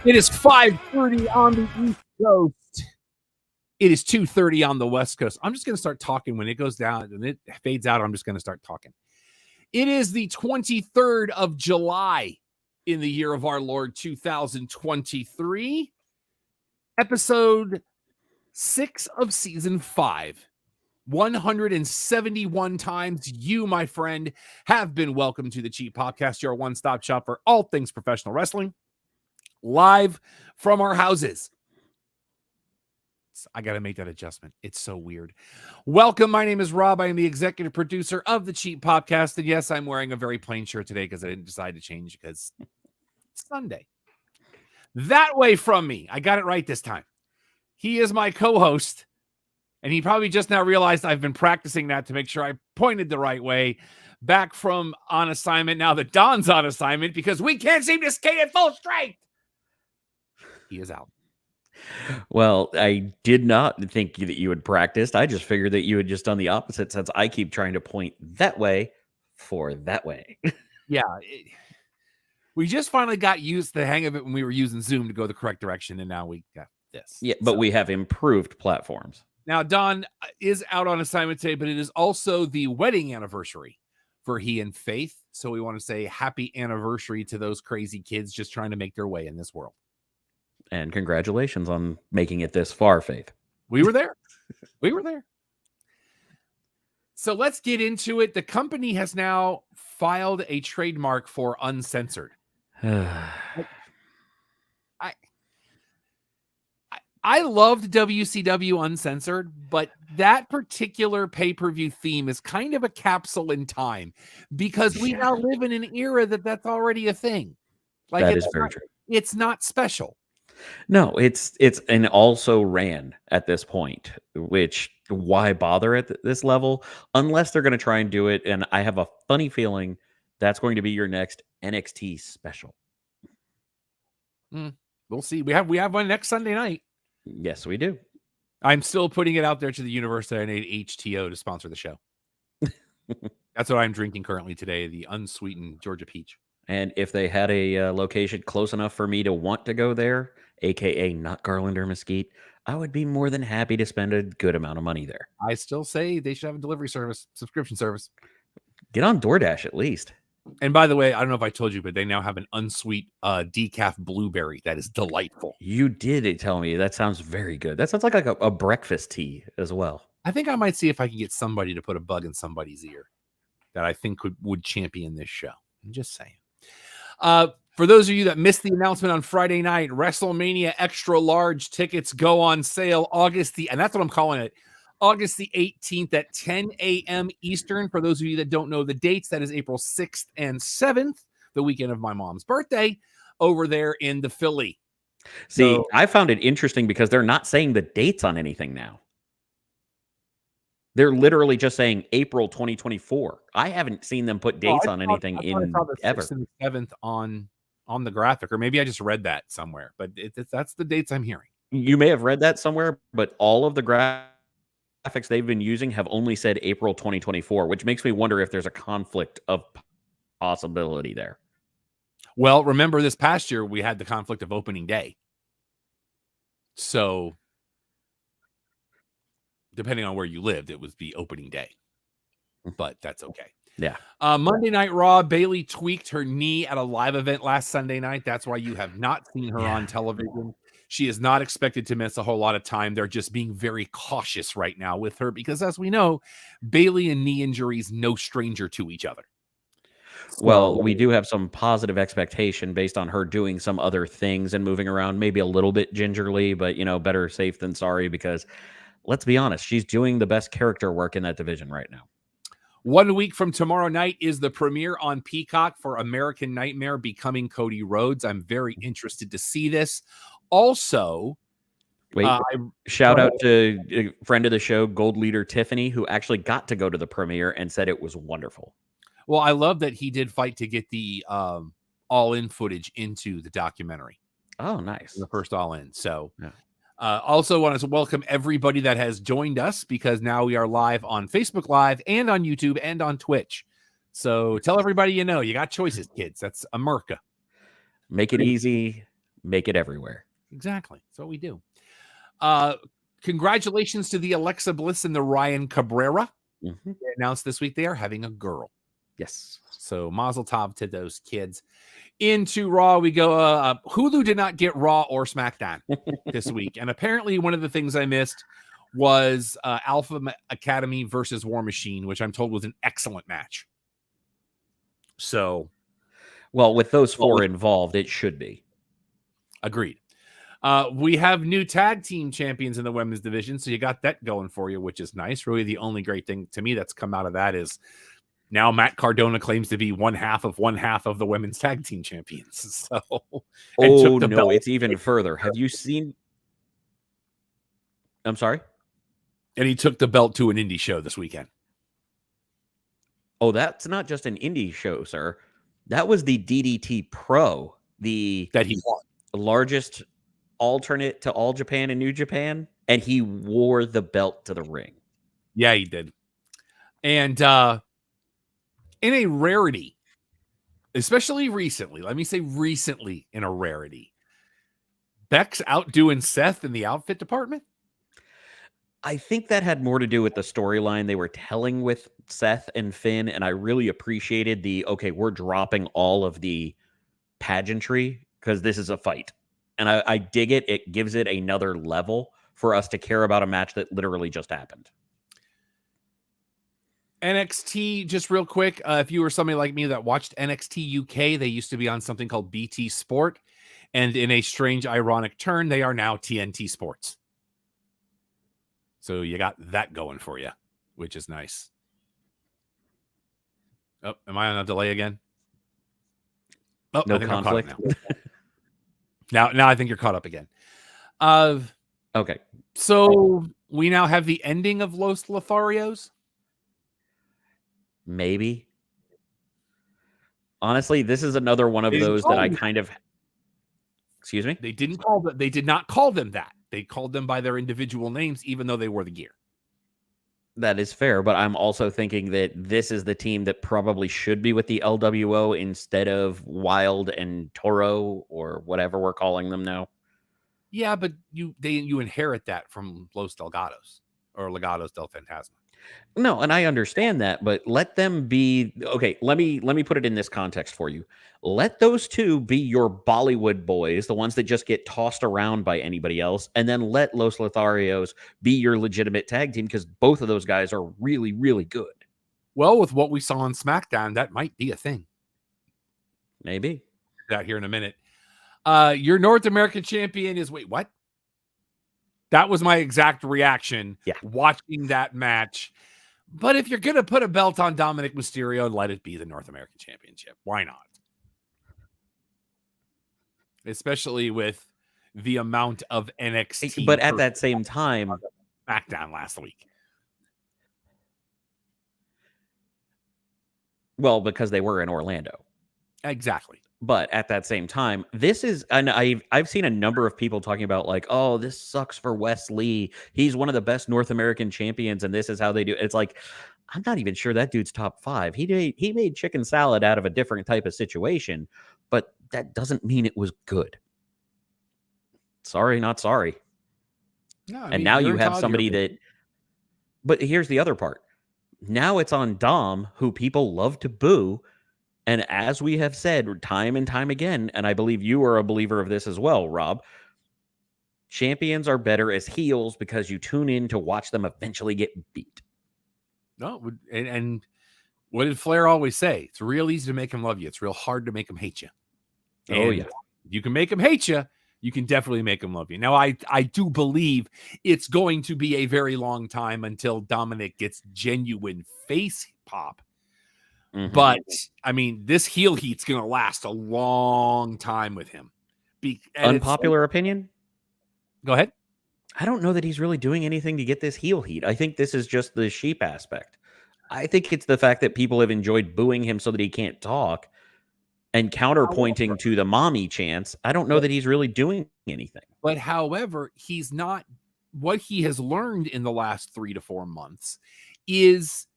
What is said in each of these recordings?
It is 5:30 on the East Coast. It is 2:30 on the West Coast. I'm just going to start talking when it goes down and it fades out. I'm just going to start talking. It is the 23rd of July in the year of our Lord 2023. Episode 6 of season 5. 171 times you, my friend, have been welcome to the Cheap Podcast, your one-stop shop for all things professional wrestling, live from our houses. I got to make that adjustment. It's so weird. Welcome. My name is Rob. I am the executive producer of the Cheap Podcast. And yes, I'm wearing a very plain shirt today because I didn't decide to change because it's Sunday. That way from me. I got it right this time. He is my co-host. And he probably just now realized I've been practicing that to make sure I pointed the right way. Back from on assignment now that Don's on assignment because we can't seem to skate at full strength. He is out. Well, I did not think that you had practiced. I just figured that you had just done the opposite since I keep trying to point that way for that way. Yeah. We just finally got used to the hang of it when we were using Zoom to go the correct direction, and now we got this. Yeah, but we have improved platforms. Now, Don is out on assignment today, but it is also the wedding anniversary for he and Faith. So we want to say happy anniversary to those crazy kids just trying to make their way in this world. And congratulations on making it this far, Faith. We were there. We were there. So let's get into it. The company has now filed a trademark for uncensored. I loved WCW Uncensored, but that particular pay-per-view theme is kind of a capsule in time because we now live in an era that's already a thing. Like that is very true. It's not special. No, it's and also ran at this point, which why bother at this level unless they're going to try and do it. And I have a funny feeling that's going to be your next NXT special. We'll see. We have one next Sunday night. Yes, we do. I'm still putting it out there to the universe that I need HTO to sponsor the show. That's what I'm drinking currently today, the unsweetened Georgia Peach. And if they had a location close enough for me to want to go there, a.k.a. not Garland or Mesquite, I would be more than happy to spend a good amount of money there. I still say they should have a delivery service, subscription service. Get on DoorDash at least. And by the way, I don't know if I told you, but they now have an unsweet decaf blueberry that is delightful. You did tell me. That sounds very good. That sounds like a breakfast tea as well. I think I might see if I can get somebody to put a bug in somebody's ear that I think would champion this show. I'm just saying. For those of you that missed the announcement on Friday night, WrestleMania Extra Large tickets go on sale and that's what I'm calling it, August the 18th at 10 a.m. Eastern. For those of you that don't know the dates, that is April 6th and 7th, the weekend of my mom's birthday, over there in the Philly. See, I found it interesting because they're not saying the dates on anything now. They're literally just saying April 2024. I haven't seen them put dates on anything in ever. 6th and 7th on the graphic, or maybe I just read that somewhere, but that's the dates I'm hearing. You may have read that somewhere, but all of the graphics they've been using have only said April 2024, which makes me wonder if there's a conflict of possibility there. Well, remember this past year, we had the conflict of opening day. So depending on where you lived, it was the opening day, but that's okay. Yeah. Monday Night Raw, Bayley tweaked her knee at a live event last Sunday night. That's why you have not seen her on television. She is not expected to miss a whole lot of time. They're just being very cautious right now with her because, as we know, Bayley and knee injuries, no stranger to each other. Well, we do have some positive expectation based on her doing some other things and moving around, maybe a little bit gingerly, but, better safe than sorry because, let's be honest, she's doing the best character work in that division right now. 1 week from tomorrow night is the premiere on Peacock for American Nightmare Becoming Cody Rhodes. I'm very interested to see this. Also, shout out to a friend of the show, Gold Leader Tiffany, who actually got to go to the premiere and said it was wonderful. Well, I love that he did fight to get the all-in footage into the documentary. Oh, nice. The first all-in. So, also want to welcome everybody that has joined us because now we are live on Facebook Live and on YouTube and on Twitch. So tell everybody you got choices, kids. That's America. Make it easy. Make it everywhere. Exactly. That's what we do. Congratulations to the Alexa Bliss and the Ryan Cabrera. Mm-hmm. They announced this week they are having a girl. Yes. So mazel tov to those kids. Into Raw we go. Hulu did not get Raw or SmackDown this week. And apparently one of the things I missed was Alpha Academy versus War Machine, which I'm told was an excellent match. So, well, with those four involved, it should be. Agreed. We have new tag team champions in the women's division, so you got that going for you, which is nice. Really, the only great thing to me that's come out of that is now Matt Cardona claims to be one half of the women's tag team champions. So, oh no, it's even further. Have you seen? I'm sorry. And he took the belt to an indie show this weekend. Oh, that's not just an indie show, sir. That was the DDT Pro, that he won, largest alternate to All Japan and New Japan, and he wore the belt to the ring. Yeah, he did. And in a rarity, especially recently, let me say recently in a rarity, Beck's outdoing Seth in the outfit department. I think that had more to do with the storyline they were telling with Seth and Finn, and I really appreciated okay, we're dropping all of the pageantry because this is a fight. And I dig it. It gives it another level for us to care about a match that literally just happened. NXT, just real quick, if you were somebody like me that watched NXT UK, they used to be on something called BT Sport. And in a strange, ironic turn, they are now TNT Sports. So you got that going for you, which is nice. Oh, am I on a delay again? Oh, no I think conflict. I'm caught up now. Now I think you're caught up again. Okay. So we now have the ending of Los Lotharios? Maybe. Honestly, this is another one of those that I kind of... Excuse me? They did not call them that. They called them by their individual names, even though they wore the gear. That is fair, but I'm also thinking that this is the team that probably should be with the LWO instead of Wild and Toro or whatever we're calling them now. Yeah, but you inherit that from Los Delgados or Legados del Fantasma. No, and I understand that, but let them be okay. Let me put it in this context for you. Let those two be your Bollywood boys, the ones that just get tossed around by anybody else, and then let Los Lotharios be your legitimate tag team because both of those guys are really, really good. Well, with what we saw on SmackDown, that might be a thing. Maybe. That here in a minute. Your North American champion is wait, what? That was my exact reaction watching that match. But if you're going to put a belt on Dominic Mysterio, let it be the North American Championship. Why not? Especially with the amount of NXT. But at that same time, SmackDown last week. Well, because they were in Orlando. Exactly. But at that same time, this is, and I've seen a number of people talking about like, oh, this sucks for Wes Lee. He's one of the best North American champions, and this is how they do it. It's like, I'm not even sure that dude's top 5. He made chicken salad out of a different type of situation, but that doesn't mean it was good. Sorry, not sorry. No, and now you have somebody that, but here's the other part. Now it's on Dom, who people love to boo. And as we have said time and time again, and I believe you are a believer of this as well, Rob, champions are better as heels because you tune in to watch them eventually get beat. No, and what did Flair always say? It's real easy to make him love you. It's real hard to make him hate you. And oh, yeah. You can make him hate you. You can definitely make him love you. Now, I do believe it's going to be a very long time until Dominic gets genuine face pop. Mm-hmm. But, I mean, this heel heat's going to last a long time with him. Unpopular opinion? Go ahead. I don't know that he's really doing anything to get this heel heat. I think this is just the sheep aspect. I think it's the fact that people have enjoyed booing him so that he can't talk and counterpointing to the mommy chants. I don't know that he's really doing anything. But, however, he's not. What he has learned in the last 3 to 4 months is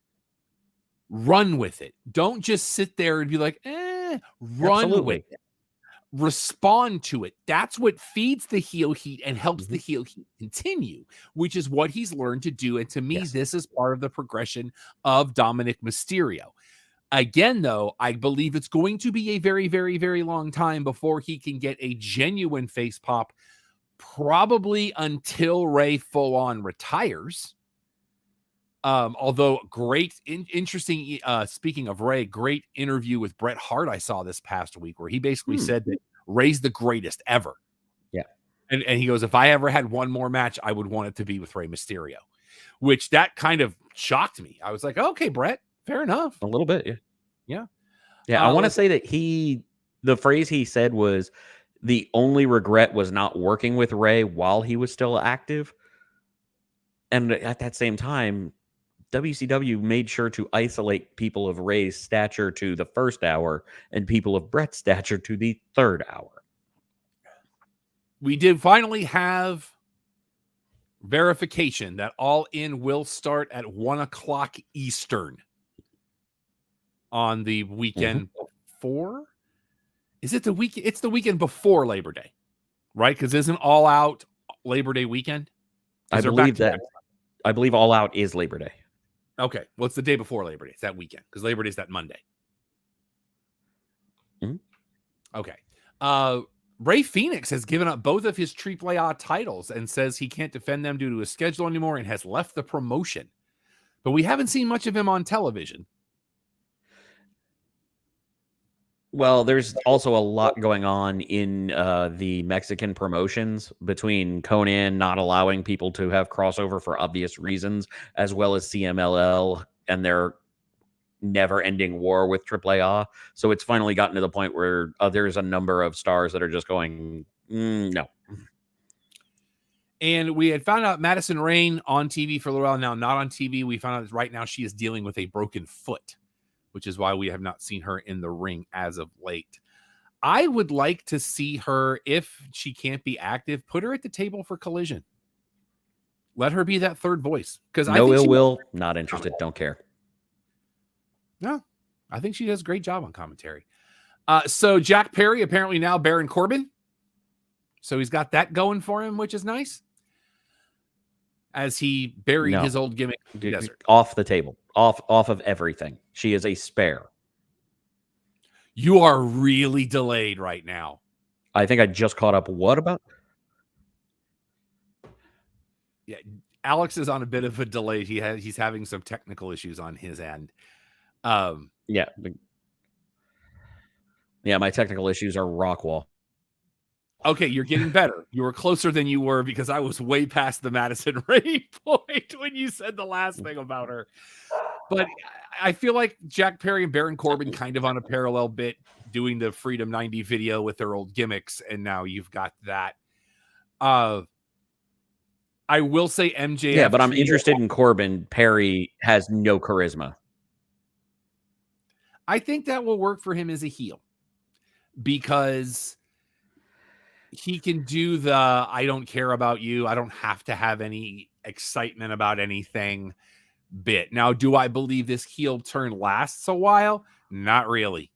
run with it. Don't just sit there and be like, run Absolutely. with it. respond to it. That's what feeds the heel heat and helps the heel heat continue, which is what he's learned to do. And to me, this is part of the progression of Dominic Mysterio. Again, though, I believe it's going to be a very, very, very long time before he can get a genuine face pop, probably until Rey full on retires. Although interesting, speaking of Rey, great interview with Bret Hart I saw this past week where he basically said that Rey's the greatest ever. Yeah. And he goes, if I ever had one more match, I would want it to be with Rey Mysterio, which that kind of shocked me. I was like, okay, Bret, fair enough. A little bit. Yeah. Yeah. I want to say that the phrase he said was the only regret was not working with Rey while he was still active. And at that same time, WCW made sure to isolate people of Rey's stature to the first hour and people of Bret's stature to the third hour. We did finally have verification that All In will start at 1:00 Eastern on the weekend before. Is it the weekend? It's the weekend before Labor Day, right? Because isn't All Out Labor Day weekend? I believe All Out is Labor Day. Okay. Well, it's the day before Labor Day. It's that weekend because Labor Day is that Monday. Okay. Rey Fenix has given up both of his AAA titles and says he can't defend them due to his schedule anymore and has left the promotion. But we haven't seen much of him on television. Well, there's also a lot going on in the Mexican promotions between Conan not allowing people to have crossover for obvious reasons, as well as CMLL and their never-ending war with AAA. So it's finally gotten to the point where there's a number of stars that are just going, no. And we had found out Madison Rayne on TV for a little while now, not on TV. We found out that right now she is dealing with a broken foot, which is why we have not seen her in the ring as of late. I would like to see her, if she can't be active, put her at the table for Collision. Let her be that third voice. Because no ill will, not interested, don't care. No, I think she does a great job on commentary. So Jack Perry, apparently now Baron Corbin. So he's got that going for him, which is nice. As he buried his old gimmick in the desert. Off the table. Off of everything. She is a spare. You are really delayed right now. I think I just caught up. What about? Yeah, Alex is on a bit of a delay. He's having some technical issues on his end. Yeah, my technical issues are rock wall. Okay, you're getting better. You were closer than you were because I was way past the Madison Rayne point when you said the last thing about her. But I feel like Jack Perry and Baron Corbin kind of on a parallel bit doing the Freedom 90 video with their old gimmicks, and now you've got that. I will say MJF. Yeah, but I'm interested in Corbin. Perry has no charisma. I think that will work for him as a heel because he can do the I don't care about you. I don't have to have any excitement about anything bit. Now, do I believe this heel turn lasts a while? Not really.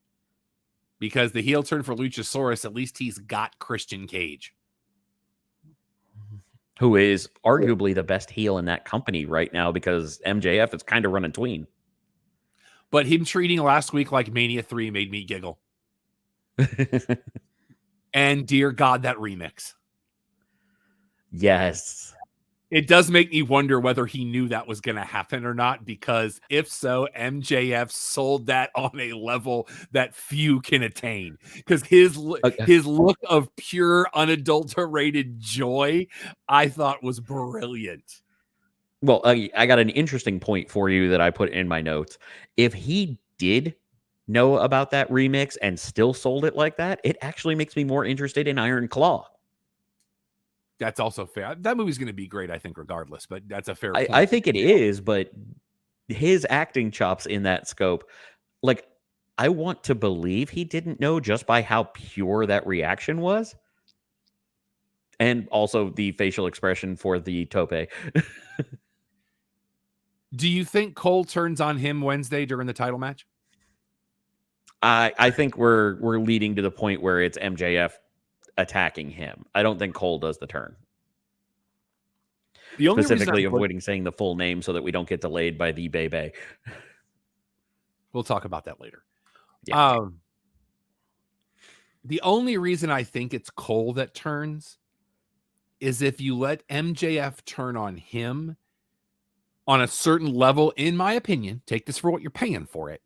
Because the heel turn for Luchasaurus, at least he's got Christian Cage, who is arguably the best heel in that company right now because MJF is kind of running tween. But him treating last week like Mania 3 made me giggle. And dear God, that remix. Yes. It does make me wonder whether he knew that was going to happen or not, because if so, MJF sold that on a level that few can attain. Because his look of pure, unadulterated joy, I thought was brilliant. Well, I got an interesting point for you that I put in my notes. If he did know about that remix and still sold it like that, it actually makes me more interested in Iron Claw. That's also fair. That movie's going to be great, I think, regardless, but that's a fair point. I think it is, but his acting chops in that scope, like, I want to believe he didn't know just by how pure that reaction was. And also the facial expression for the tope. Do you think Cole turns on him Wednesday during the title match? I think we're leading to the point where it's MJF attacking him. I don't think Cole does the turn. The only Specifically reason avoiding saying the full name so that we don't get delayed by the Bebe. we'll talk about that later. Yeah. The only reason I think it's Cole that turns is if you let MJF turn on him on a certain level, in my opinion, take this for what you're paying for it,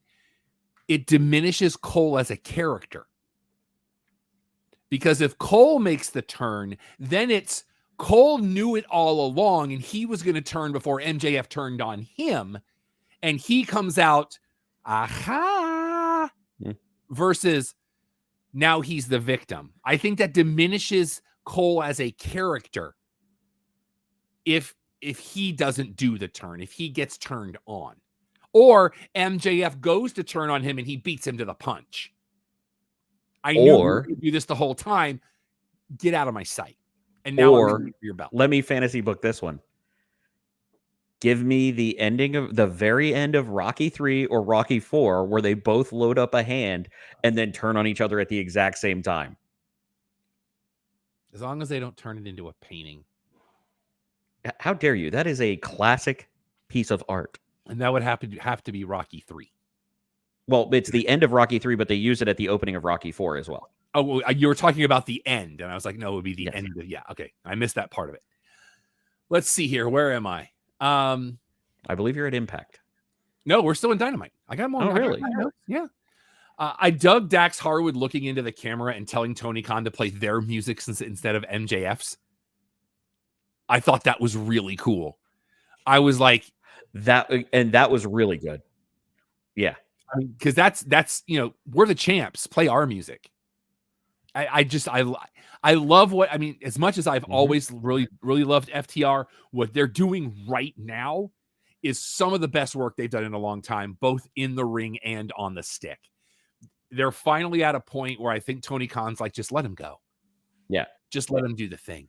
it diminishes Cole as a character. Because if Cole makes the turn, then it's Cole knew it all along and he was going to turn before MJF turned on him. And he comes out, aha, versus now he's the victim. I think that diminishes Cole as a character if he doesn't do the turn, if he gets turned on. Or MJF goes to turn on him and he beats him to the punch. I knew you were going to do this the whole time. Get out of my sight. And now I'm for your belt. Let me fantasy book this one. Give me the ending of the very end of Rocky 3 or Rocky 4 where they both load up a hand and then turn on each other at the exact same time. As long as they don't turn it into a painting. How dare you? That is a classic piece of art. And that would have to be Rocky 3. Well, it's the end of Rocky 3, but they use it at the opening of Rocky 4 as well. Oh, well, you were talking about the end. And I was like, no, it would be the end. Yeah, okay. I missed that part of it. Let's see here. Where am I? I believe you're at Impact. No, we're still in Dynamite. I got them on. Oh, really? Yeah. I dug Dax Harwood looking into the camera and telling Tony Khan to play their music instead of MJF's. I thought that was really cool. I was like, that was really good. Yeah. Because that's we're the champs. Play our music. I love what I mean. As much as I've always really loved FTR, what they're doing right now is some of the best work they've done in a long time, both in the ring and on the stick. They're finally at a point where I think Tony Khan's like, just let him go. Yeah, just let him do the thing.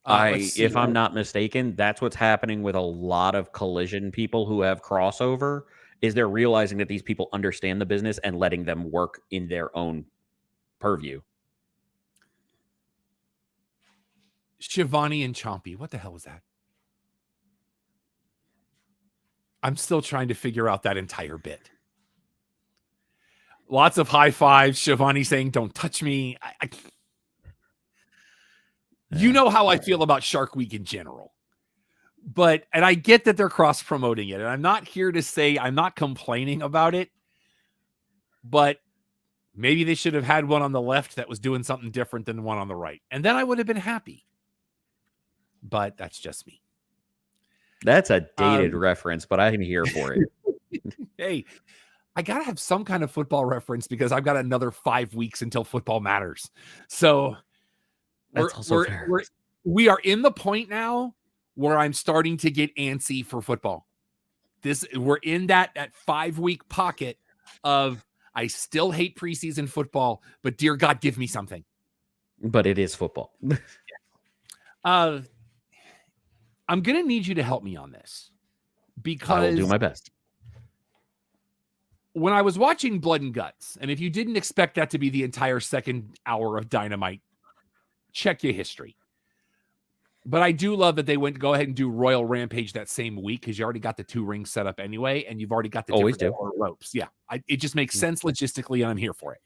If I'm not mistaken, that's what's happening with a lot of Collision people who have crossover. Is they're realizing that these people understand the business and letting them work in their own purview. Shivani and Chompy. What the hell was that? I'm still trying to figure out that entire bit. Lots of high fives. Shivani saying, don't touch me. You know how I feel about Shark Week in general. And I get that they're cross-promoting it. And I'm not here to say I'm not complaining about it. But maybe they should have had one on the left that was doing something different than the one on the right. And then I would have been happy. But that's just me. That's a dated reference, but I'm here for it. Hey, I got to have some kind of football reference because I've got another 5 weeks until football matters. So we are in the point now where I'm starting to get antsy for football. We're in that 5-week pocket of I still hate preseason football, but dear God, give me something. But it is football. I'm going to need you to help me on this because I will do my best. When I was watching Blood and Guts, and if you didn't expect that to be the entire second hour of Dynamite, check your history. But I do love that they went to go ahead and do Royal Rampage that same week because you already got the 2 rings set up anyway, and you've already got the different ropes. Yeah, it just makes sense logistically, and I'm here for it.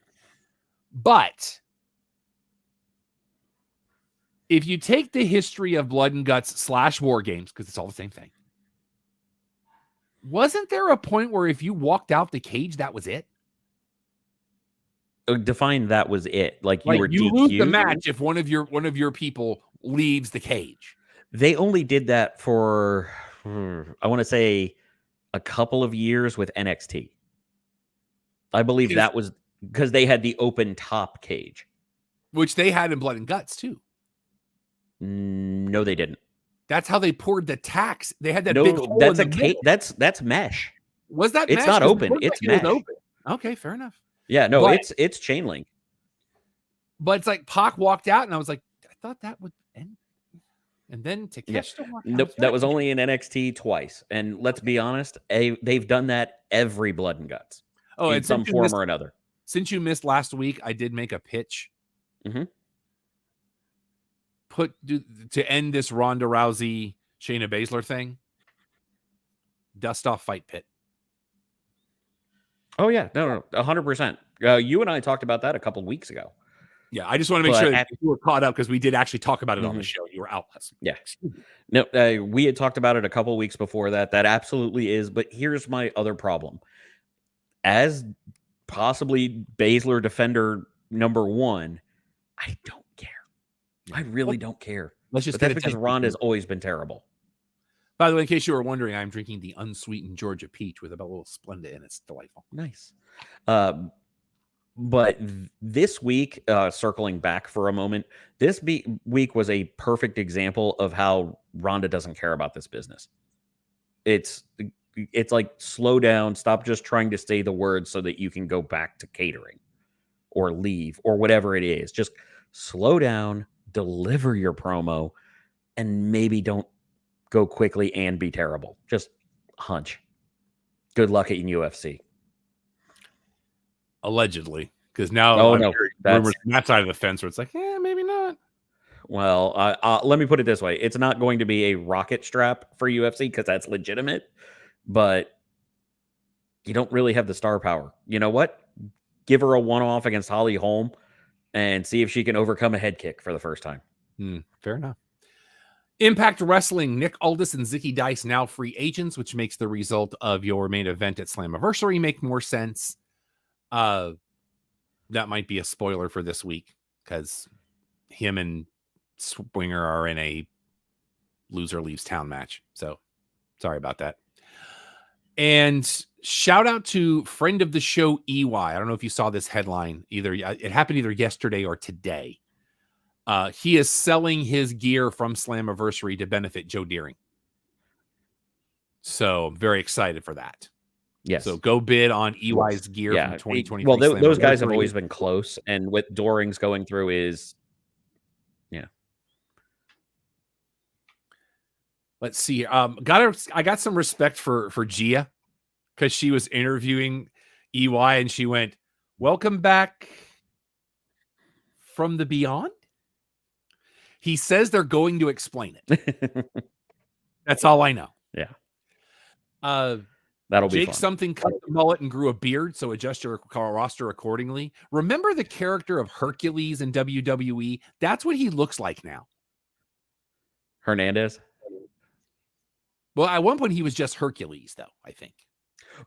But if you take the history of Blood and Guts / War Games, because it's all the same thing, wasn't there a point where if you walked out the cage, that was it? Define that was it. Like you were you DQ'd? lose the match if one of your people leaves the cage. They only did that for I want to say a couple of years with NXT. I believe that was because they had the open top cage, which they had in Blood and Guts too. No, they didn't. That's how they poured the tax. They had that big hole. That's a cage. That's mesh. Was that? It's mesh? not open. It's mesh. Open. Okay, fair enough. Yeah, no, it's chain link. But it's like Pac walked out, and I was like, I thought that would end. And then Takeshita walked out. Nope, that was only in NXT twice. And let's be honest, they've done that every Blood and Guts. Oh, in and some form or another. since you missed last week, I did make a pitch. Mhm. To end this Ronda Rousey, Shayna Baszler thing. Dust off Fight Pit. Oh yeah, no, 100%. You and I talked about that a couple weeks ago. Yeah, I just want to make But sure that you were caught up because we did actually talk about it on the Mhm. show. You were out last week. Yeah. No, we had talked about it a couple weeks before that. That absolutely is. But here's my other problem. As possibly Baszler defender number 1, I don't care. I really don't care. Let's just But get that's it because Ronda's always been terrible. By the way, in case you were wondering, I'm drinking the unsweetened Georgia peach with a little Splenda in it. It's delightful. Nice. But this week, circling back for a moment, this week was a perfect example of how Ronda doesn't care about this business. It's like, slow down, stop just trying to say the words so that you can go back to catering or leave or whatever it is. Just slow down, deliver your promo, and maybe don't go quickly and be terrible. Just hunch. Good luck in UFC. Allegedly, because now Oh, I'm no, hearing that's- rumors from that side of the fence where it's like, maybe not. Well, let me put it this way. It's not going to be a rocket strap for UFC because that's legitimate, but you don't really have the star power. You know what? Give her a one-off against Holly Holm and see if she can overcome a head kick for the first time. Fair enough. Impact Wrestling, Nick Aldis and Zicky Dice now free agents, which makes the result of your main event at Slammiversary make more sense. That might be a spoiler for this week because him and Swinger are in a loser leaves town match. So sorry about that. And shout out to friend of the show, EY. I don't know if you saw this headline either. It happened either yesterday or today. He is selling his gear from Slammiversary to benefit Joe Deering. So I'm very excited for that. Yes. So go bid on EY's gear from 2023. Well, those guys have always been close, and what Doring's going through is, yeah. Let's see. I got some respect for Gia because she was interviewing EY and she went, "Welcome back from the beyond." He says they're going to explain it. That's all I know. Yeah. That'll be Jake fun. something cut the mullet and grew a beard, so adjust your roster accordingly. Remember the character of Hercules in WWE? That's what he looks like now. Hernandez? Well, at one point he was just Hercules, though, I think.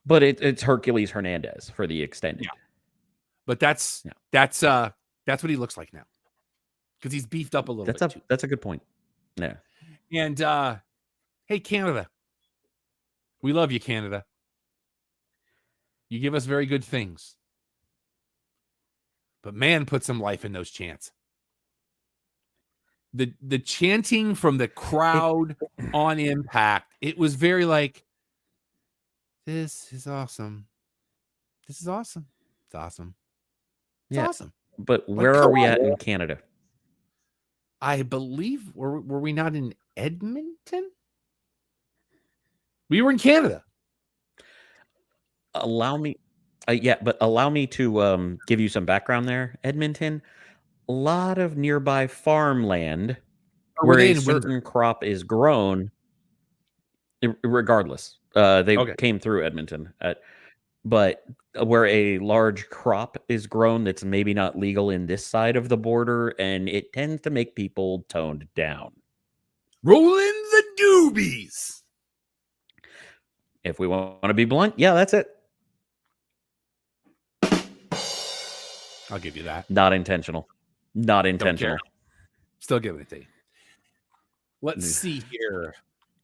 But it's Hercules Hernandez for the extended. Yeah. But that's what he looks like now. Because he's beefed up a little bit. That's a good point. Yeah. And hey, Canada. We love you, Canada. You give us very good things. But man, put some life in those chants. The chanting from the crowd on Impact, it was very like, this is awesome. This is awesome. It's awesome. It's awesome. But where are we at in Canada? I believe, were we not in Edmonton? We were in Canada. Allow me to give you some background there. Edmonton, a lot of nearby farmland where a certain crop is grown. Regardless, they came through Edmonton, but where a large crop is grown that's maybe not legal in this side of the border, and it tends to make people toned down. Roll in the doobies. If we want to be blunt, yeah, that's it. I'll give you that. Not intentional. Not intentional. Still giving it to you. Let's see here.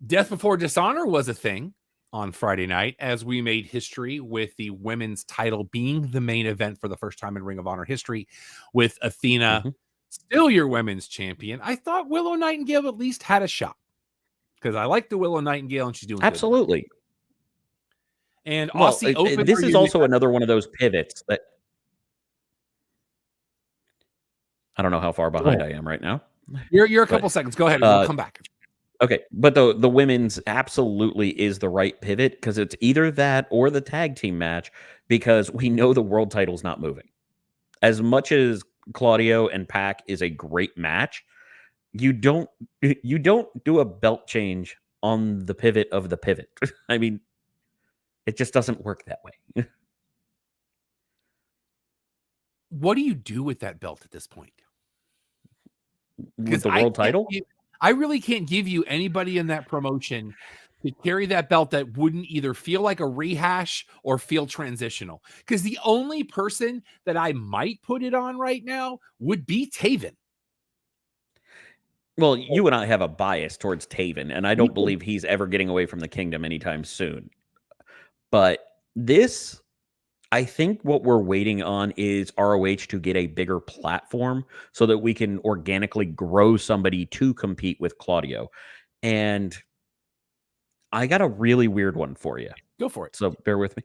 Death Before Dishonor was a thing on Friday night as we made history with the women's title being the main event for the first time in Ring of Honor history, with Athena still your women's champion. I thought Willow Nightingale at least had a shot because I like the Willow Nightingale and she's doing absolutely good. And Aussie Open. This is also another one of those pivots that I don't know how far behind I am right now. You're a couple seconds. Go ahead. We'll come back. Okay, but the women's absolutely is the right pivot because it's either that or the tag team match because we know the world title's not moving. As much as Claudio and Pac is a great match, you don't do a belt change on the pivot of the pivot. I mean, it just doesn't work that way. What do you do with that belt at this point? With Because the world title? I really can't give you anybody in that promotion to carry that belt that wouldn't either feel like a rehash or feel transitional. Because the only person that I might put it on right now would be Taven. Well, you and I have a bias towards Taven, and I We don't do. believe he's ever getting away from the kingdom anytime soon. But this, I think what we're waiting on is ROH to get a bigger platform so that we can organically grow somebody to compete with Claudio. And I got a really weird one for you. Go for it. So bear with me.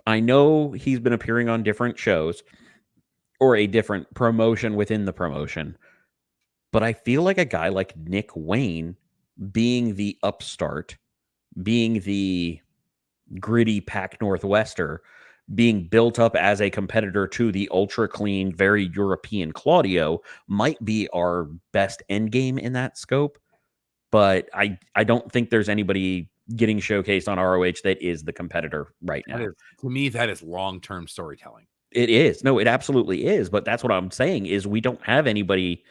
I know he's been appearing on different shows or a different promotion within the promotion, but I feel like a guy like Nick Wayne being the upstart, being the gritty Pac Northwester, being built up as a competitor to the ultra clean, very European Claudio might be our best end game in that scope. But I don't think there's anybody getting showcased on ROH that is the competitor right now. To me, that is long-term storytelling. It is. No, it absolutely is. But that's what I'm saying is we don't have anybody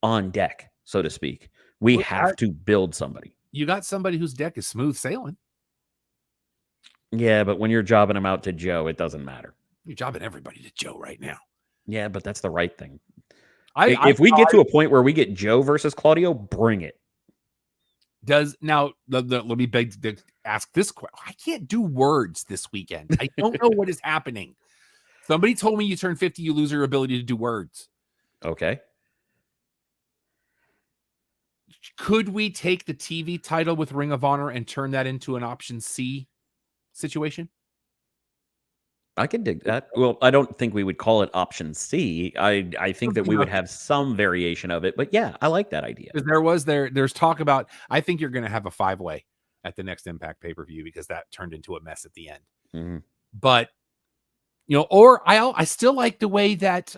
on deck, so to speak. We have to build somebody. You got somebody whose deck is smooth sailing. Yeah, but when you're jobbing them out to Joe, it doesn't matter. You're jobbing everybody to Joe right now. Yeah, but that's the right thing. If we get to a point where we get Joe versus Claudio, bring it. Let me beg to ask this question. I can't do words this weekend. I don't know what is happening. Somebody told me you turn 50, you lose your ability to do words. Okay. Could we take the TV title with Ring of Honor and turn that into an option C situation? I could dig that. Well, I don't think we would call it option C. I think that we would have some variation of it, but yeah, I like that idea. Because there's talk about, I think you're going to have a 5-way at the next Impact pay-per-view because that turned into a mess at the end. Mm-hmm. But, or I still like the way that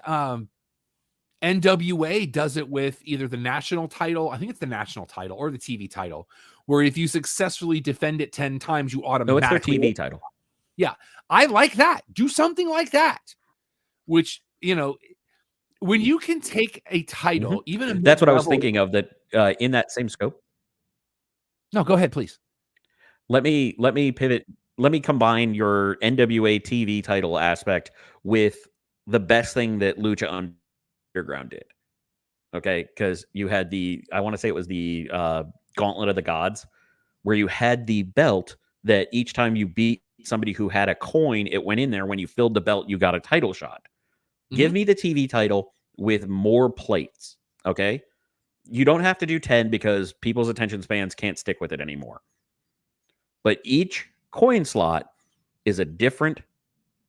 NWA does it with either the national title, I think it's the national title, or the TV title, where if you successfully defend it 10 times, you automatically... No, it's their TV title. Yeah, I like that. Do something like that. Which, when you can take a title, even that's what I was thinking of, that in that same scope. No, go ahead, please. Let me pivot. Let me combine your NWA TV title aspect with the best thing that Lucha Underground did. Okay, because you had I want to say it was the Gauntlet of the Gods, where you had the belt that each time you beat somebody who had a coin, it went in there. When you filled the belt, you got a title shot. Mm-hmm. Give me the TV title with more plates, okay? You don't have to do 10 because people's attention spans can't stick with it anymore. But each coin slot is a different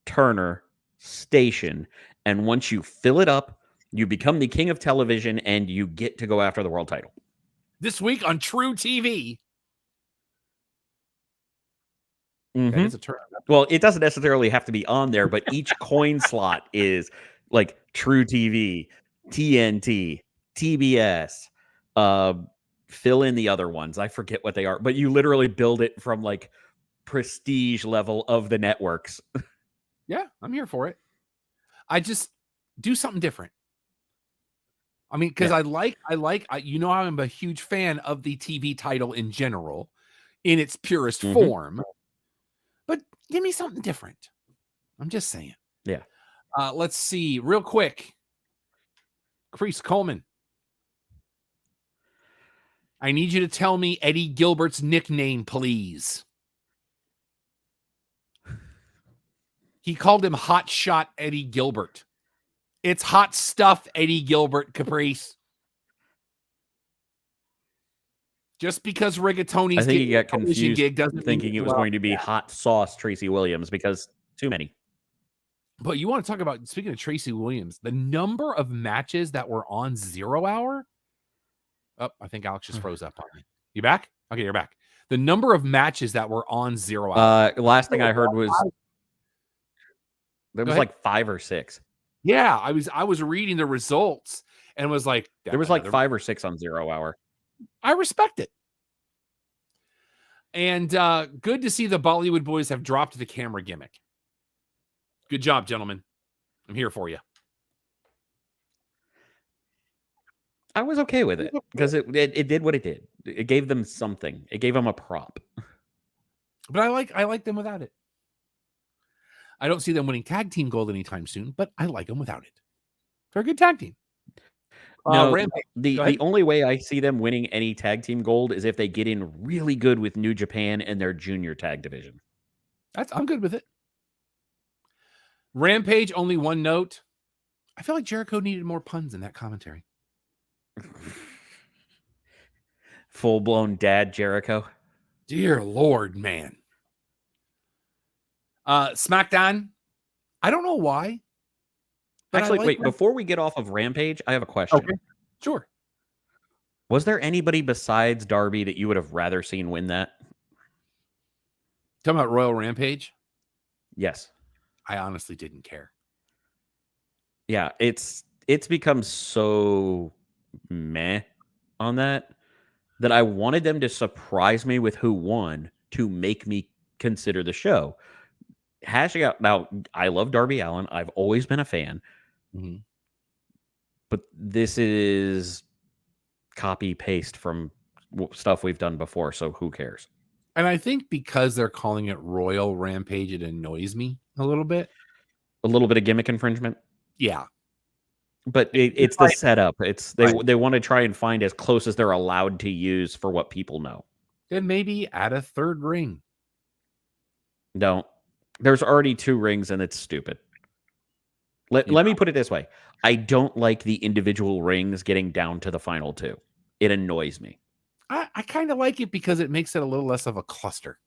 Turner station, and once you fill it up, you become the king of television, and you get to go after the world title. This week on True TV. Mm-hmm. Well, it doesn't necessarily have to be on there, but each coin slot is like True TV, TNT, TBS, fill in the other ones. I forget what they are, but you literally build it from like prestige level of the networks. Yeah, I'm here for it. I just do something different. I mean, because I'm a huge fan of the TV title in general, in its purest form. But give me something different. I'm just saying. Yeah. Let's see, real quick. Chris Coleman. I need you to tell me Eddie Gilbert's nickname, please. He called him Hot Shot Eddie Gilbert. It's hot stuff, Eddie Gilbert, Caprice. Just because Rigatoni's I think he got confused gig doesn't thinking it was going to be Hot Sauce Tracy Williams because too many. But you want to talk about, speaking of Tracy Williams, the number of matches that were on 0 Hour? Oh, I think Alex just froze up on me. You back? Okay, you're back. The number of matches that were on 0 hour. Last thing I heard was there Go was ahead. like 5 or 6. Yeah, I was reading the results and was like, There was like 5 or 6 on 0 hour. I respect it. And good to see the Bollywood boys have dropped the camera gimmick. Good job, gentlemen. I'm here for you. I was okay with it because it did what it did. It gave them something. It gave them a prop. But I like them without it. I don't see them winning tag team gold anytime soon, but I like them without it. They're a good tag team. No, Rampage. the only way I see them winning any tag team gold is if they get in really good with New Japan and their junior tag division. I'm good with it. Rampage, only one note. I feel like Jericho needed more puns in that commentary. Full-blown dad Jericho. Dear Lord, man. SmackDown. I don't know why. Actually, wait, before we get off of Rampage, I have a question. Okay. Sure. Was there anybody besides Darby that you would have rather seen win that? Talking about Royal Rampage? Yes. I honestly didn't care. Yeah, it's become so meh on that I wanted them to surprise me with who won to make me consider the show. Hashing out now, I love Darby Allin. I've always been a fan. Mm-hmm. But this is copy paste from stuff we've done before, so who cares? And I think because they're calling it Royal Rampage, it annoys me a little bit. A little bit of gimmick infringement. Yeah. But it's the setup. It's they want to try and find as close as they're allowed to use for what people know. Then maybe add a third ring. No. There's already 2 rings and it's stupid. Let me put it this way. I don't like the individual rings getting down to the final 2. It annoys me. I kind of like it because it makes it a little less of a cluster.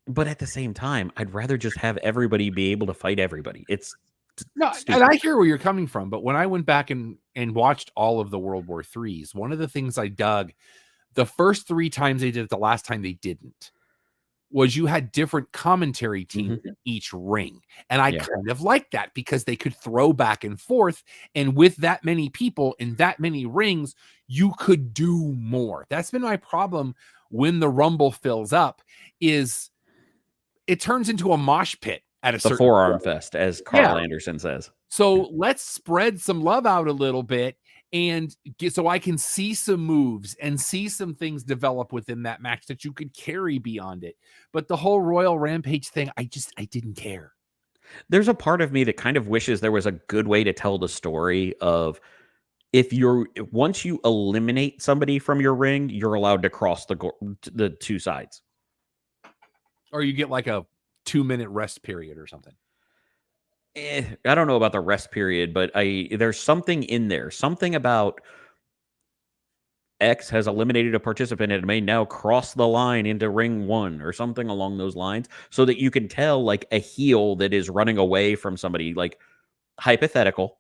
But at the same time, I'd rather just have everybody be able to fight everybody. It's stupid. And I hear where you're coming from, but when I went back and watched all of the World War IIIs, one of the things I dug the first 3 times they did it, the last time they didn't, was you had different commentary teams in each ring. And I kind of liked that because they could throw back and forth. And with that many people in that many rings, you could do more. That's been my problem when the Rumble fills up, is it turns into a mosh pit at a certain forearm point. Fest, as Carl Anderson says. So let's spread some love out a little bit and so I can see some moves and see some things develop within that match that you could carry beyond it. But the whole Royal Rampage thing, I didn't care. There's a part of me that kind of wishes there was a good way to tell the story of once you eliminate somebody from your ring, you're allowed to cross the 2 sides. Or you get like a 2-minute rest period or something. I don't know about the rest period, but there's something in there. Something about X has eliminated a participant and may now cross the line into ring 1 or something along those lines, so that you can tell like a heel that is running away from somebody. Like, hypothetical,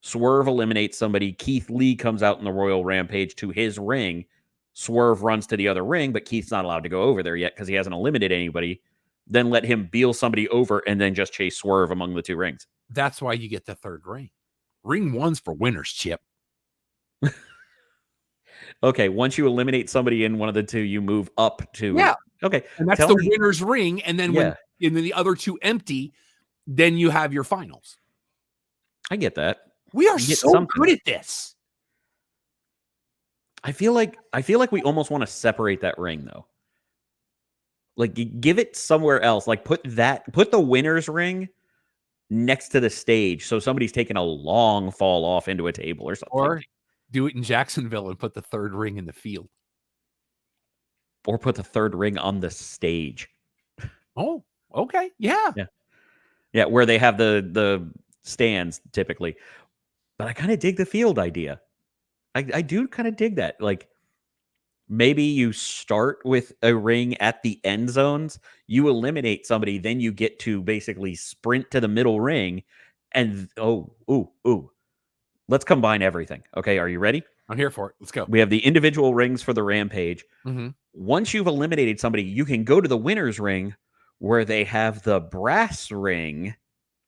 Swerve eliminates somebody, Keith Lee comes out in the Royal Rampage to his ring, Swerve runs to the other ring, but Keith's not allowed to go over there yet because he hasn't eliminated anybody. Then let him beal somebody over and then just chase Swerve among the 2 rings. That's why you get the 3rd ring. Ring 1's for winners, Chip. Okay, once you eliminate somebody in one of the 2, you move up to... Yeah. Okay. And that's the winner's ring. And then when the other 2 empty, then you have your finals. I get that. We are so good at this. I feel like we almost want to separate that ring, though. Like, give it somewhere else. Like, put the winner's ring next to the stage, so somebody's taking a long fall off into a table or something. Or do it in Jacksonville and put the 3rd ring in the field. Or put the 3rd ring on the stage. Oh, okay. Yeah. Yeah, where they have the stands typically. But I kind of dig the field idea. I do kind of dig that. Like, maybe you start with a ring at the end zones, you eliminate somebody, then you get to basically sprint to the middle ring, and let's combine everything. Okay, are you ready? I'm here for it. Let's go. We have the individual rings for the Rampage. Mm-hmm. Once you've eliminated somebody, you can go to the winner's ring where they have the brass ring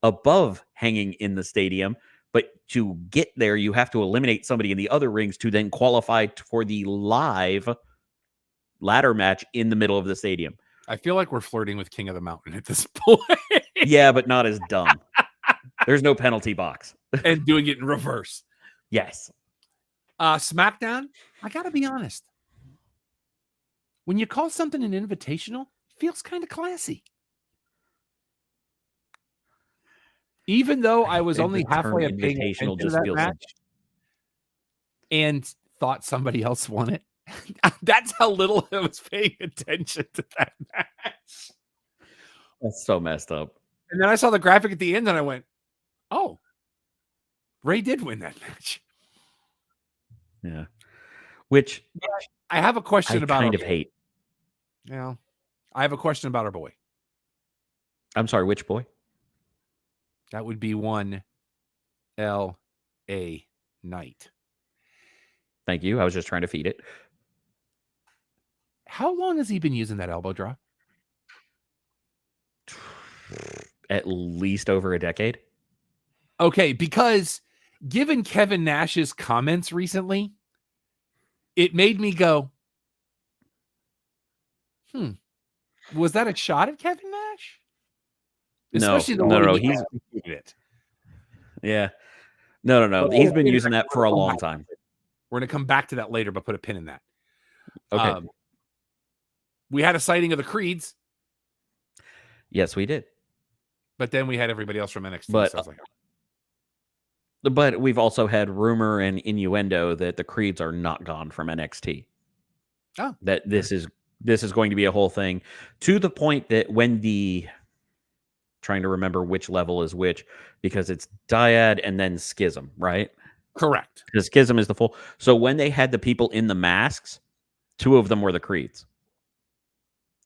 above hanging in the stadium. But to get there, you have to eliminate somebody in the other rings to then qualify for the live ladder match in the middle of the stadium. I feel like we're flirting with King of the Mountain at this point. Yeah, but not as dumb. There's no penalty box. And doing it in reverse. Yes. SmackDown, I got to be honest. When you call something an invitational, it feels kind of classy. Even though I was only halfway a paying attention to that match and thought somebody else won it. That's how little I was paying attention to that match. That's so messed up. And then I saw the graphic at the end and I went, oh, Ray did win that match. Yeah. Which I have a question about. I kind of hate. Yeah. I have a question about our boy. I'm sorry, which boy? That would be one L.A. Knight. Thank you. I was just trying to feed it. How long has he been using that elbow drop? At least over a decade. Okay, because given Kevin Nash's comments recently, it made me go, was that a shot at Kevin Nash? Especially no, he's it. Yeah. No. He's been using that for a long time. We're going to come back to that later, but put a pin in that. Okay. We had a sighting of the Creeds. Yes, we did. But then we had everybody else from NXT. But we've also had rumor and innuendo that the Creeds are not gone from NXT. Oh. That this is going to be a whole thing, to the point that when trying to remember which level is which, because it's Dyad and then Schism, right? Correct. Because Schism is the full. So when they had the people in the masks, 2 of them were the Creeds.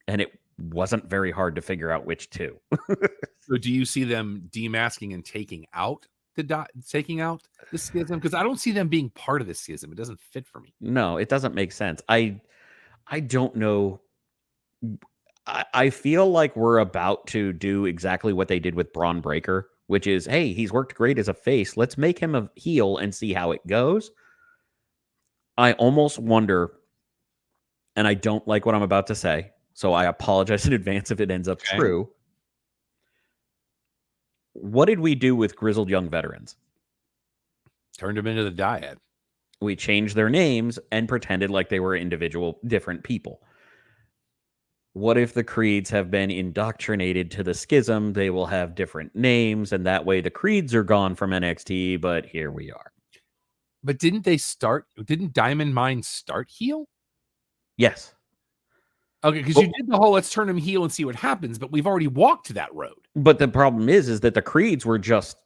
And it wasn't very hard to figure out which 2. So do you see them demasking and taking out the Schism? Because I don't see them being part of the Schism. It doesn't fit for me. No, it doesn't make sense. I don't know. I feel like we're about to do exactly what they did with Braun Breaker, which is, hey, he's worked great as a face. Let's make him a heel and see how it goes. I almost wonder, and I don't like what I'm about to say, so I apologize in advance if it ends up true. What did we do with Grizzled Young Veterans? Turned them into the Dyad. We changed their names and pretended like they were individual different people. What if the Creeds have been indoctrinated to the Schism? They will have different names, and that way the Creeds are gone from NXT, but here we are. But didn't Diamond Mine start heel? Yes. Okay, because you did the whole let's turn him heel and see what happens, but we've already walked that road. But the problem is that the Creeds were just,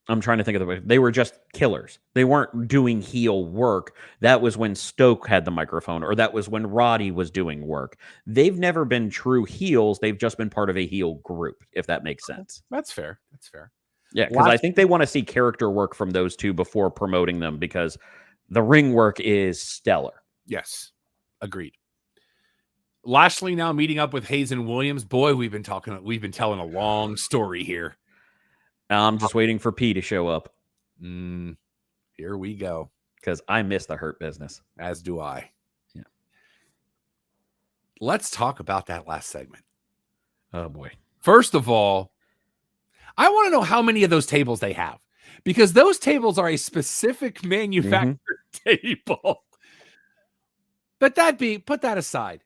I'm trying to think of the way, they were just killers. They weren't doing heel work. That was when Stoke had the microphone, or that was when Roddy was doing work. They've never been true heels. They've just been part of a heel group, if that makes sense. That's fair. That's fair. Yeah, because I think they want to see character work from those 2 before promoting them, because the ring work is stellar. Yes, agreed. Lashley now meeting up with Hayes and Williams. Boy, we've been telling a long story here. I'm just waiting for P to show up. Here we go. Because I miss the Hurt Business. As do I. Yeah. Let's talk about that last segment. Oh, boy. First of all, I want to know how many of those tables they have. Because those tables are a specific manufactured table. But put that aside.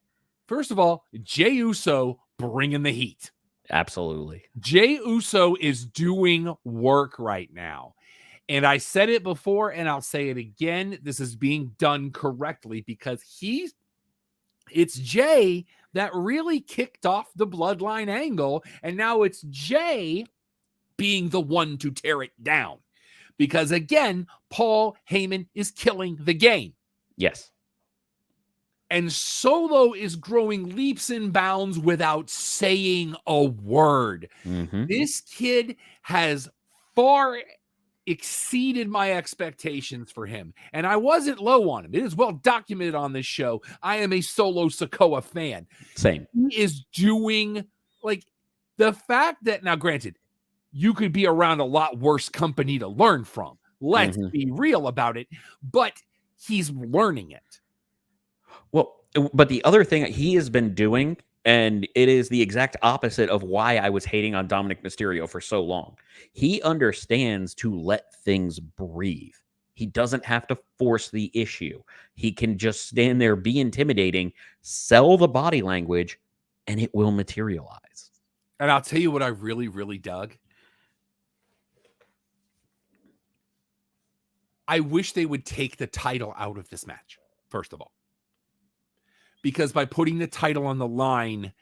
First of all, Jey Uso bringing the heat. Absolutely. Jey Uso is doing work right now. And I said it before, and I'll say it again. This is being done correctly because it's Jey that really kicked off the bloodline angle. And now it's Jey being the one to tear it down. Because again, Paul Heyman is killing the game. Yes. And Solo is growing leaps and bounds without saying a word. Mm-hmm. This kid has far exceeded my expectations for him. And I wasn't low on him. It is well documented on this show. I am a Solo Sikoa fan. Same. He is doing, like, the fact that, now granted, you could be around a lot worse company to learn from. Let's be real about it. But he's learning it. Well, but the other thing he has been doing, and it is the exact opposite of why I was hating on Dominic Mysterio for so long. He understands to let things breathe. He doesn't have to force the issue. He can just stand there, be intimidating, sell the body language, and it will materialize. And I'll tell you what I really, really dug. I wish they would take the title out of this match, first of all. Because by putting the title on the line,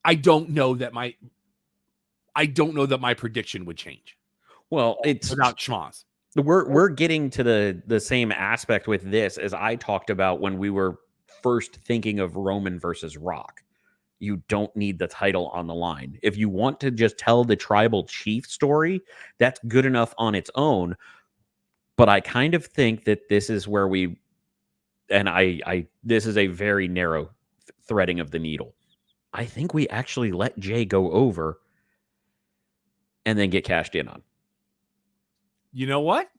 I don't know that my prediction would change. Well, it's without schmoz. We're getting to the same aspect with this as I talked about when we were first thinking of Roman versus Rock. You don't need the title on the line. If you want to just tell the tribal chief story, that's good enough on its own. But I kind of think that this is where this is a very narrow threading of the needle. I think we actually let Jay go over and then get cashed in on. You know what?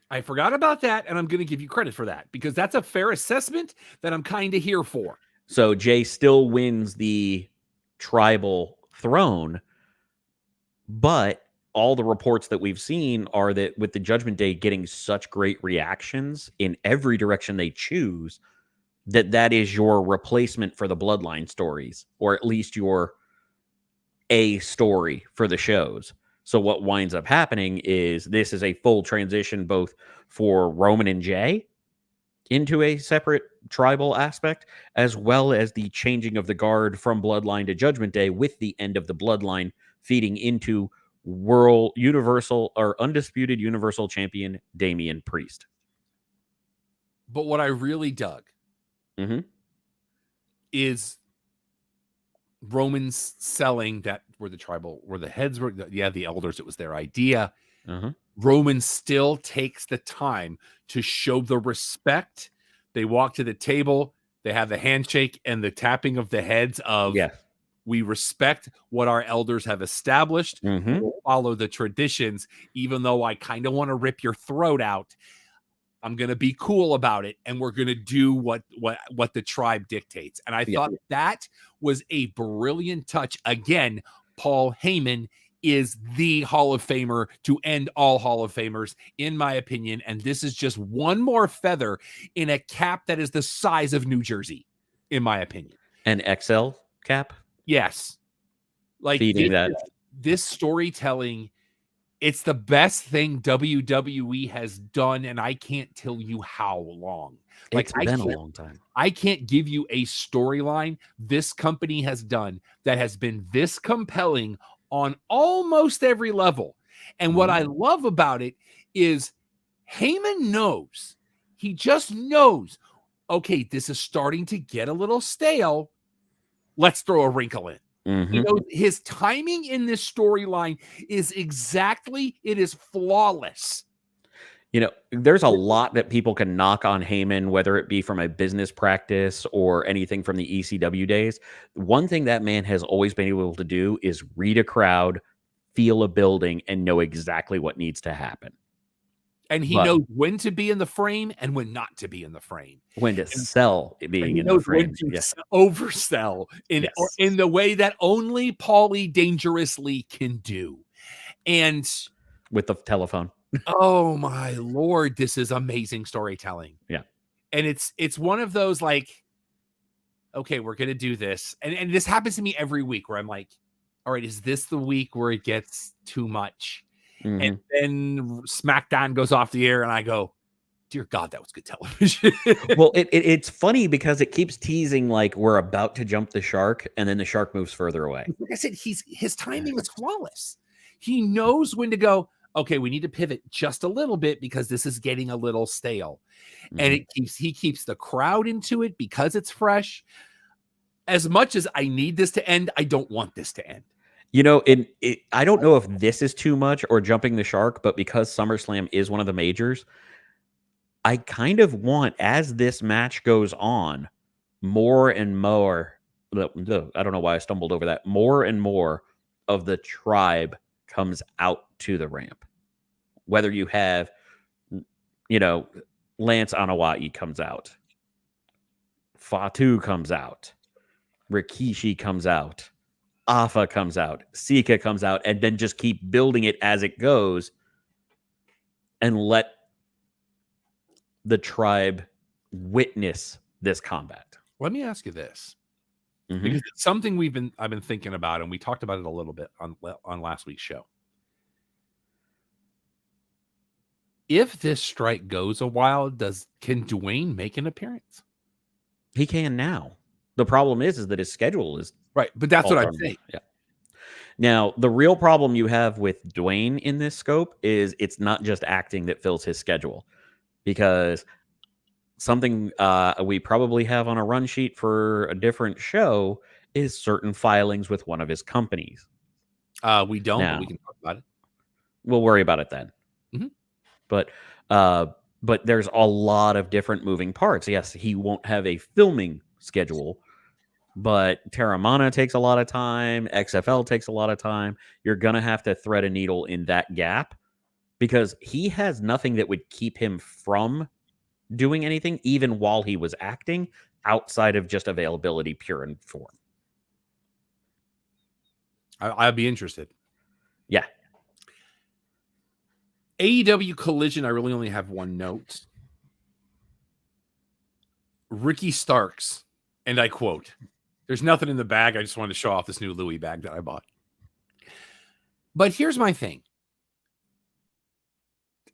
I forgot about that, and I'm going to give you credit for that because that's a fair assessment that I'm kind of here for. So Jay still wins the tribal throne, but all the reports that we've seen are that with the Judgment Day getting such great reactions in every direction they choose, that is your replacement for the Bloodline stories, or at least your A story for the shows. So what winds up happening is this is a full transition both for Roman and Jay into a separate tribal aspect, as well as the changing of the guard from Bloodline to Judgment Day with the end of the Bloodline feeding into undisputed Universal Champion Damian Priest. But what I really dug is Roman's selling that where the heads were, the elders, it was their idea. Roman still takes the time to show the respect. They walk to the table, they have the handshake and the tapping of the heads of, we respect what our elders have established. We'll follow the traditions, even though I kind of want to rip your throat out. I'm going to be cool about it, and we're going to do what the tribe dictates. And I thought that was a brilliant touch. Again, Paul Heyman is the Hall of Famer to end all Hall of Famers, in my opinion. And this is just one more feather in a cap that is the size of New Jersey, in my opinion. An XL cap? Yes. Like this storytelling, it's the best thing WWE has done, and I can't tell you how long. It's been a long time. I can't give you a storyline this company has done that has been this compelling on almost every level. And what I love about it is Heyman knows. He just knows, okay, this is starting to get a little stale. Let's throw a wrinkle in. You know, his timing in this storyline is flawless. You know, there's a lot that people can knock on Heyman, whether it be from a business practice or anything from the ECW days. One thing that man has always been able to do is read a crowd, feel a building, and know exactly what needs to happen. And he knows when to be in the frame and when not to be in the frame. When to sell being in the frame. When to oversell in the way that only Paulie dangerously can do. And with the telephone. Oh my Lord, this is amazing storytelling. Yeah. And it's one of those like, okay, we're going to do this. And this happens to me every week where I'm like, all right, is this the week where it gets too much? And then SmackDown goes off the air and I go, dear God, that was good television. Well, it's funny because it keeps teasing like we're about to jump the shark and then the shark moves further away. Like I said, his timing is flawless. He knows when to go, okay, we need to pivot just a little bit because this is getting a little stale. And he keeps the crowd into it because it's fresh. As much as I need this to end, I don't want this to end. I don't know if this is too much or jumping the shark, but because SummerSlam is one of the majors, I kind of want, as this match goes on, more and more. I don't know why I stumbled over that. More and more of the tribe comes out to the ramp. Whether you have, Lance Anoa'i comes out, Fatu comes out, Rikishi comes out, Afa comes out, Sika comes out, and then just keep building it as it goes and let the tribe witness this combat. Let me ask you this. Mm-hmm. Because it's something I've been thinking about, and we talked about it a little bit on last week's show. If this strike goes a while, can Dwayne make an appearance? He can now. The problem is that his schedule is right, but that's what I'm saying. Yeah. Now, the real problem you have with Dwayne in this scope is it's not just acting that fills his schedule, because something we probably have on a run sheet for a different show is certain filings with one of his companies. We don't, but we can talk about it. We'll worry about it then. Mm-hmm. But there's a lot of different moving parts. Yes, he won't have a filming schedule, but Terramana takes a lot of time. XFL takes a lot of time. You're going to have to thread a needle in that gap, because he has nothing that would keep him from doing anything, even while he was acting, outside of just availability, pure and form. I'd be interested. Yeah. AEW Collision, I really only have one note. Ricky Starks, and I quote, "There's nothing in the bag. I just wanted to show off this new Louis bag that I bought." But here's my thing.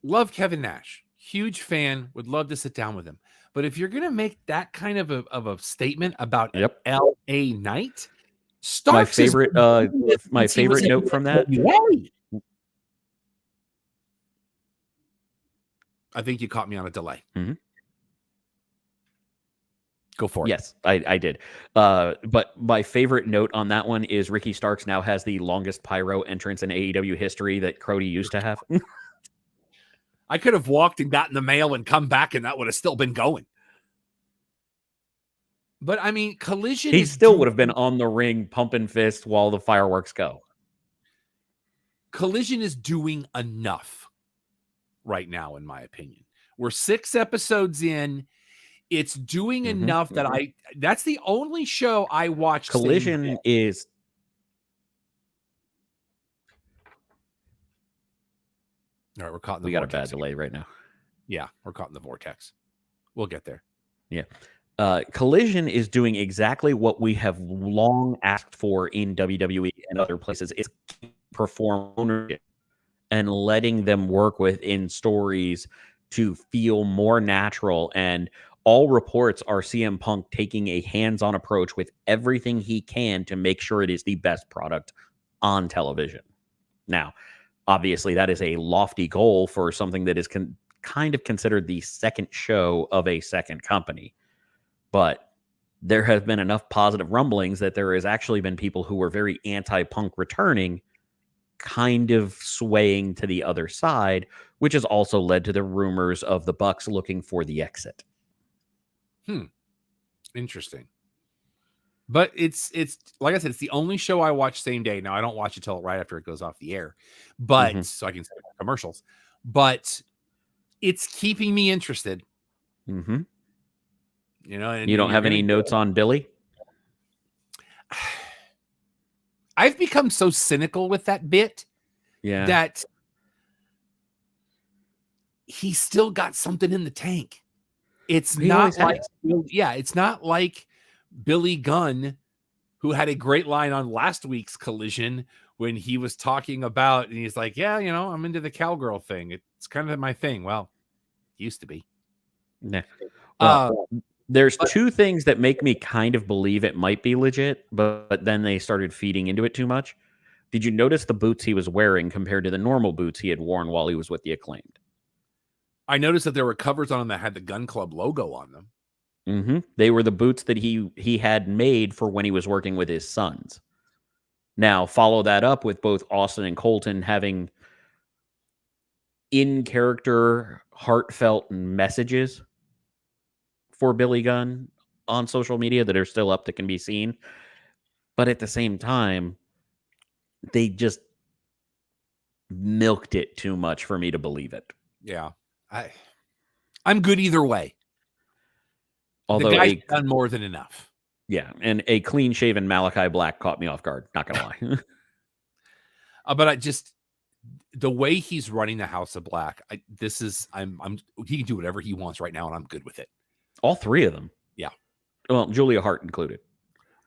Love Kevin Nash. Huge fan. Would love to sit down with him. But if you're going to make that kind of a statement about LA Knight, Starks my favorite note from that. I think you caught me on a delay. Mm-hmm. Go for it. Yes, I did. But my favorite note on that one is Ricky Starks now has the longest pyro entrance in AEW history that Crody used to have. I could have walked and gotten the mail and come back, and that would have still been going. But I mean, Collision. He still would have been on the ring pumping fists while the fireworks go. Collision is doing enough right now, in my opinion. We're 6 episodes in. It's doing enough that that's the only show I watched. Collision is. All right, we're caught in the We vortex. got a bad delay right now. Yeah, we're caught in the vortex. We'll get there. Yeah. Collision is doing exactly what we have long asked for in WWE and other places. It's perform ownership and letting them work within stories to feel more natural. And all reports are CM Punk taking a hands-on approach with everything he can to make sure it is the best product on television. Now, obviously, that is a lofty goal for something that is kind of considered the second show of a second company. But there have been enough positive rumblings that there has actually been people who were very anti-Punk returning, kind of swaying to the other side, which has also led to the rumors of the Bucks looking for the exit. Interesting. But it's like I said, it's the only show I watch same day. Now I don't watch it till right after it goes off the air, but so I can say commercials. But it's keeping me interested. Mm-hmm. You know, and you don't have any notes on Billy? I've become so cynical with that bit, that he's still got something in the tank. It's not like, it's not like Billy Gunn, who had a great line on last week's Collision when he was talking about, and he's like, yeah, you know, I'm into the cowgirl thing. It's kind of my thing. Well, it used to be. Nah. There's two things that make me kind of believe it might be legit, but then they started feeding into it too much. Did you notice the boots he was wearing compared to the normal boots he had worn while he was with the Acclaimed? I noticed that there were covers on them that had the Gun Club logo on them. Mm-hmm. They were the boots that he had made for when he was working with his sons. Now, follow that up with both Austin and Colton having in-character, heartfelt messages for Billy Gunn on social media that are still up that can be seen. But at the same time, they just milked it too much for me to believe it. Yeah. I'm good either way. Although the guy's done more than enough. Yeah, and a clean-shaven Malachi Black caught me off guard, not gonna lie. But the way he's running the House of Black, he can do whatever he wants right now, and I'm good with it. All three of them. Yeah. Well, Julia Hart included.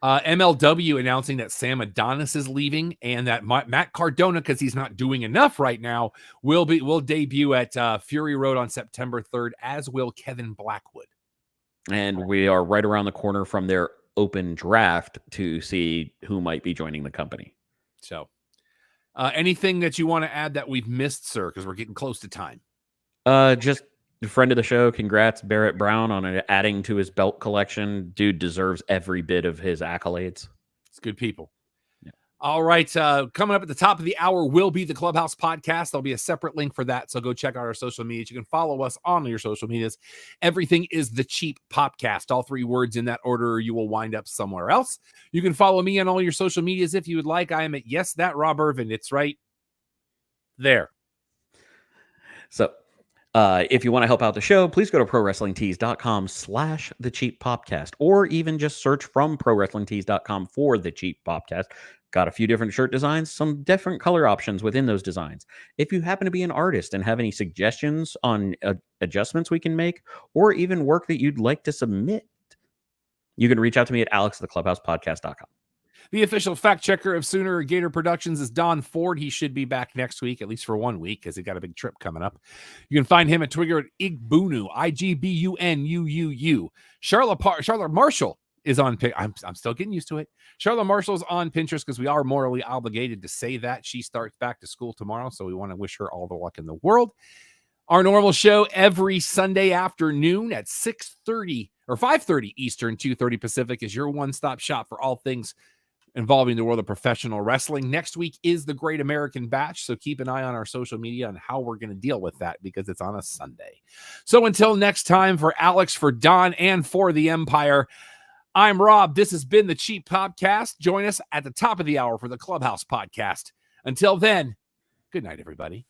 MLW announcing that Sam Adonis is leaving, and that Matt Cardona, because he's not doing enough right now, will debut at Fury Road on September 3rd, as will Kevin Blackwood. And we are right around the corner from their open draft to see who might be joining the company. So, anything that you want to add that we've missed, sir? Because we're getting close to time. Just a friend of the show. Congrats, Barrett Brown, on adding to his belt collection. Dude deserves every bit of his accolades. It's good people. Yeah. All right. Coming up at the top of the hour will be the Clubhouse podcast. There'll be a separate link for that. So go check out our social medias. You can follow us on your social medias. Everything is the Cheap Popcast. All three words in that order, or you will wind up somewhere else. You can follow me on all your social medias if you would like. I am at Yes, That Rob Irvin. It's right there. So, if you want to help out the show, please go to ProWrestlingTees.com/The Cheap Popcast, or even just search from ProWrestlingTees.com for The Cheap Popcast. Got a few different shirt designs, some different color options within those designs. If you happen to be an artist and have any suggestions on adjustments we can make, or even work that you'd like to submit, you can reach out to me at alex@theclubhousepodcast.com. The official fact checker of Sooner Gator Productions is Don Ford. He should be back next week, at least for 1 week, because he got a big trip coming up. You can find him at Twitter at Igbunu, IGBUNUUU. Charlotte Marshall is on. I'm still getting used to it. Charlotte Marshall's on Pinterest because we are morally obligated to say that. She starts back to school tomorrow, so we want to wish her all the luck in the world. Our normal show every Sunday afternoon at 6:30 or 5:30 Eastern, 2:30 Pacific is your one-stop shop for all things involving the world of professional wrestling. Next week is the Great American Bash, so keep an eye on our social media on how we're going to deal with that because it's on a Sunday. So until next time, for Alex, for Don, and for the Empire, I'm Rob. This has been the Cheap Popcast. Join us at the top of the hour for the Clubhouse podcast. Until then, good night, everybody.